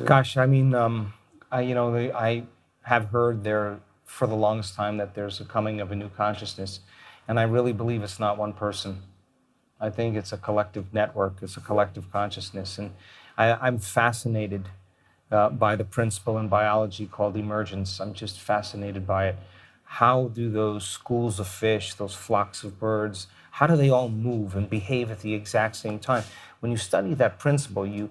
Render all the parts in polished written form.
Gosh, I mean, I have heard there for the longest time that there's a coming of a new consciousness, and I really believe it's not one person. I think it's a collective network, it's a collective consciousness, and I'm fascinated by the principle in biology called emergence. I'm just fascinated by it. How do those schools of fish, those flocks of birds, how do they all move and behave at the exact same time? When you study that principle,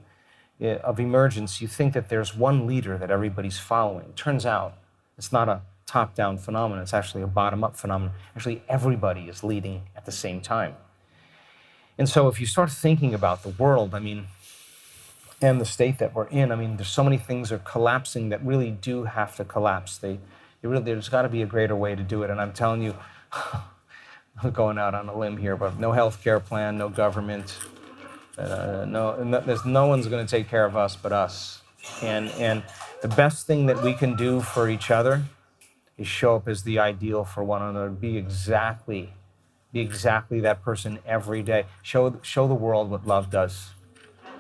of emergence, you think that there's one leader that everybody's following. Turns out it's not a top-down phenomenon, it's actually a bottom-up phenomenon. Actually, everybody is leading at the same time. And so if you start thinking about the world, I mean, and the state that we're in, I mean, there's so many things are collapsing that really do have to collapse. There's got to be a greater way to do it. And I'm telling you, I'm going out on a limb here, but no healthcare plan, no government, there's no one's going to take care of us but us. And the best thing that we can do for each other is show up as the ideal for one another. Be exactly that person every day. Show the world what love does.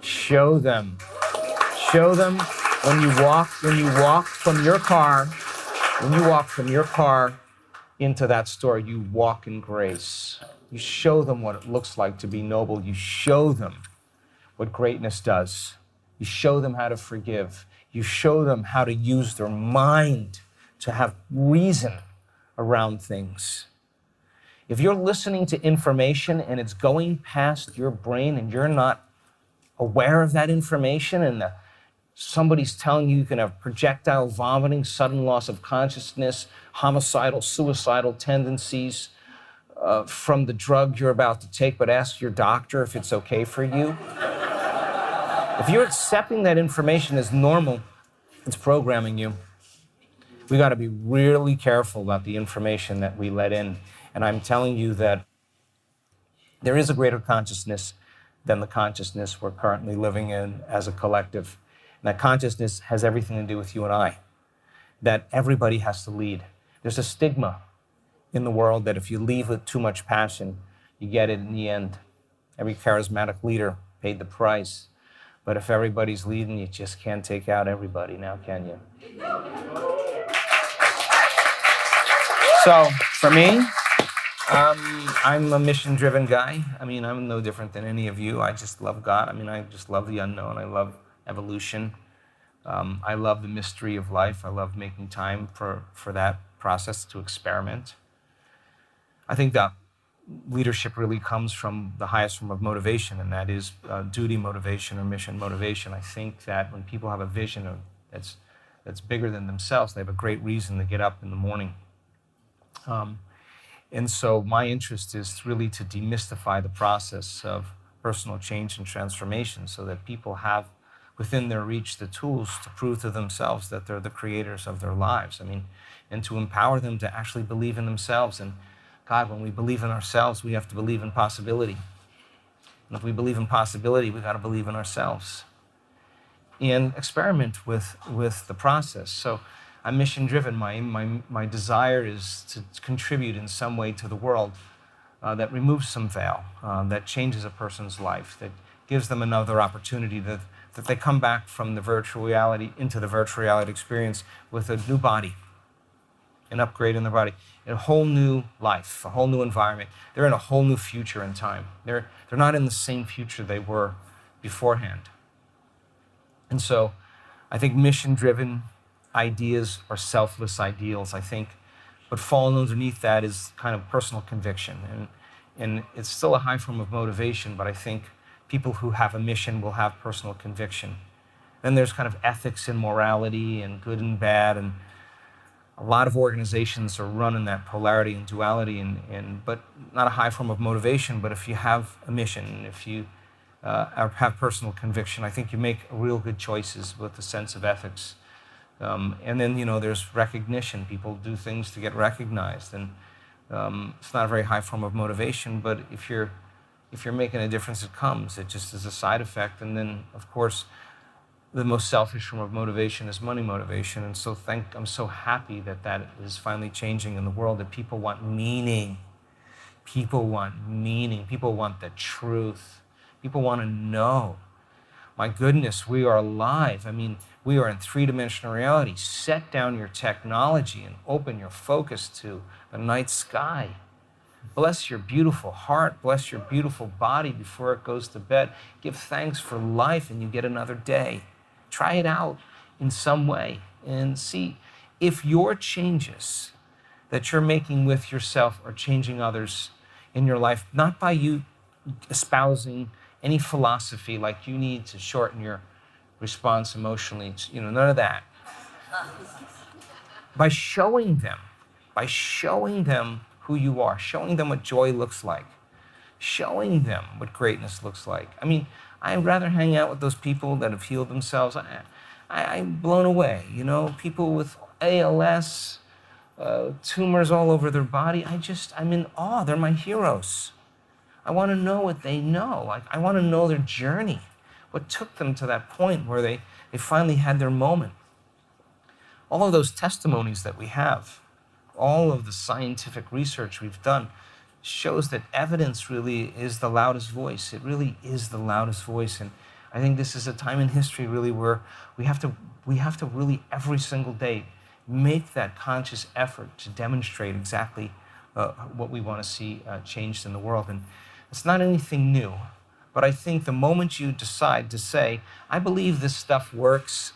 Show them when you walk from your car, into that store, you walk in grace. You show them what it looks like to be noble. You show them what greatness does. You show them how to forgive. You show them how to use their mind to have reason around things. If you're listening to information and it's going past your brain and you're not aware of that information, and somebody's telling you can have projectile vomiting, sudden loss of consciousness, homicidal, suicidal tendencies from the drug you're about to take, but ask your doctor if it's okay for you. If you're accepting that information as normal, it's programming you. We got to be really careful about the information that we let in. And I'm telling you that there is a greater consciousness than the consciousness we're currently living in as a collective. And that consciousness has everything to do with you and I, that everybody has to lead. There's a stigma in the world that if you lead with too much passion, you get it in the end. Every charismatic leader paid the price. But if everybody's leading, you just can't take out everybody now, can you? So, for me, I'm a mission-driven guy. I mean, I'm no different than any of you. I just love God. I mean, I just love the unknown. I love evolution. I love the mystery of life. I love making time for that process to experiment. I think that leadership really comes from the highest form of motivation, and that is duty motivation or mission motivation. I think that when people have a vision that's bigger than themselves, they have a great reason to get up in the morning. And so my interest is really to demystify the process of personal change and transformation so that people have within their reach the tools to prove to themselves that they're the creators of their lives. I mean, and to empower them to actually believe in themselves. And God, when we believe in ourselves, we have to believe in possibility. And if we believe in possibility, we got to believe in ourselves. And experiment with the process. So I'm mission-driven. My desire is to contribute in some way to the world that removes some veil, that changes a person's life, that gives them another opportunity, that they come back from the virtual reality into the virtual reality experience with a new body, an upgrade in their body, a whole new life, a whole new environment. They're in a whole new future in time. They're not in the same future they were beforehand. And so I think mission-driven ideas are selfless ideals, I think. But falling underneath that is kind of personal conviction. And it's still a high form of motivation, but I think people who have a mission will have personal conviction. Then there's kind of ethics and morality and good and bad, and a lot of organizations are run in that polarity and duality, but not a high form of motivation. But if you have a mission, if you have personal conviction, I think you make real good choices with a sense of ethics. And then, there's recognition. People do things to get recognized. And it's not a very high form of motivation, but if you're making a difference, it comes. It just is a side effect. And then, of course, the most selfish form of motivation is money motivation. And so I'm so happy that is finally changing in the world, that people want meaning. People want meaning. People want the truth. People want to know My goodness, we are alive. I mean, we are in three-dimensional reality. Set down your technology and open your focus to the night sky. Bless your beautiful heart. Bless your beautiful body before it goes to bed. Give thanks for life and you get another day. Try it out in some way and see if your changes that you're making with yourself are changing others in your life, not by you espousing any philosophy like you need to shorten your response emotionally, none of that. By showing them who you are, showing them what joy looks like, showing them what greatness looks like. I mean, I'd rather hang out with those people that have healed themselves. I'm blown away, people with ALS, tumors all over their body. I'm in awe. They're my heroes. I want to know what they know. I want to know their journey, what took them to that point where they finally had their moment. All of those testimonies that we have, all of the scientific research we've done shows that evidence really is the loudest voice. It really is the loudest voice. And I think this is a time in history really where we have to really every single day make that conscious effort to demonstrate exactly what we want to see changed in the world. And it's not anything new, but I think the moment you decide to say, I believe this stuff works,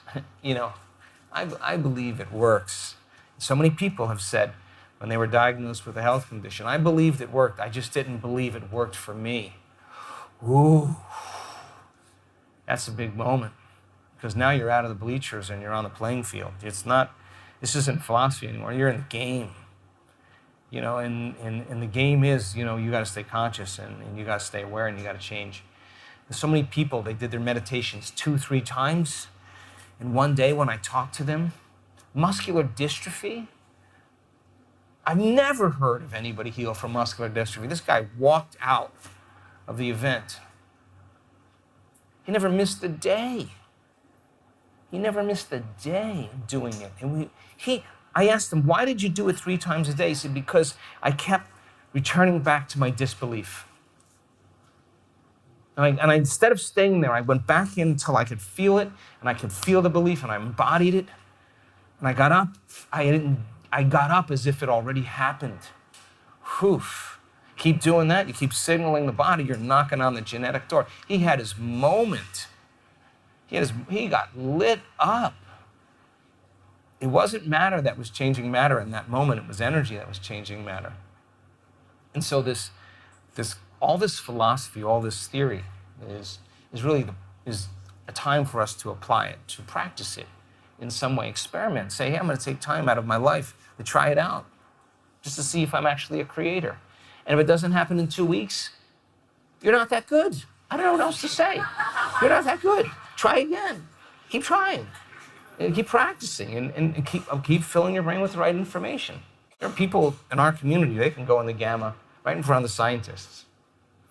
I believe it works. So many people have said when they were diagnosed with a health condition, I believed it worked, I just didn't believe it worked for me. Ooh, that's a big moment, because now you're out of the bleachers and you're on the playing field. This isn't philosophy anymore, you're in the game. And the game is, you got to stay conscious and you got to stay aware and you got to change. There's so many people, they did their meditations 2-3 times. And one day when I talked to them, muscular dystrophy, I've never heard of anybody heal from muscular dystrophy. This guy walked out of the event. He never missed a day. He never missed a day doing it. And I asked him, why did you do it 3 times a day? He said, because I kept returning back to my disbelief. And I instead of staying there, I went back in until I could feel it, and I could feel the belief, and I embodied it. And I got up. I got up as if it already happened. Whew. Keep doing that. You keep signaling the body. You're knocking on the genetic door. He had his moment. He got lit up. It wasn't matter that was changing matter in that moment. It was energy that was changing matter. And so all this philosophy, all this theory is really a time for us to apply it, to practice it in some way. Experiment. Say, hey, I'm going to take time out of my life to try it out, just to see if I'm actually a creator. And if it doesn't happen in 2 weeks, you're not that good. I don't know what else to say. You're not that good. Try again. Keep trying. And keep practicing and keep filling your brain with the right information. There are people in our community, they can go in the gamma right in front of the scientists.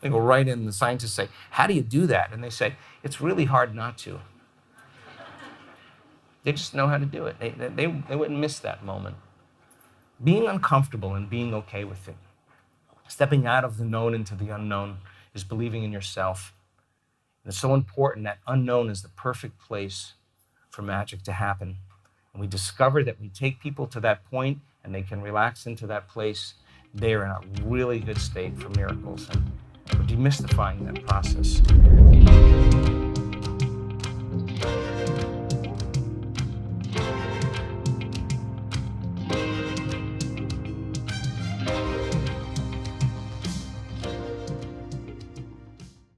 They go right in, the scientists say, how do you do that? And they say, it's really hard not to. They just know how to do it. They wouldn't miss that moment. Being uncomfortable and being okay with it. Stepping out of the known into the unknown is believing in yourself. And it's so important. That unknown is the perfect place for magic to happen. And we discover that we take people to that point and they can relax into that place. They're in a really good state for miracles. And we're demystifying that process.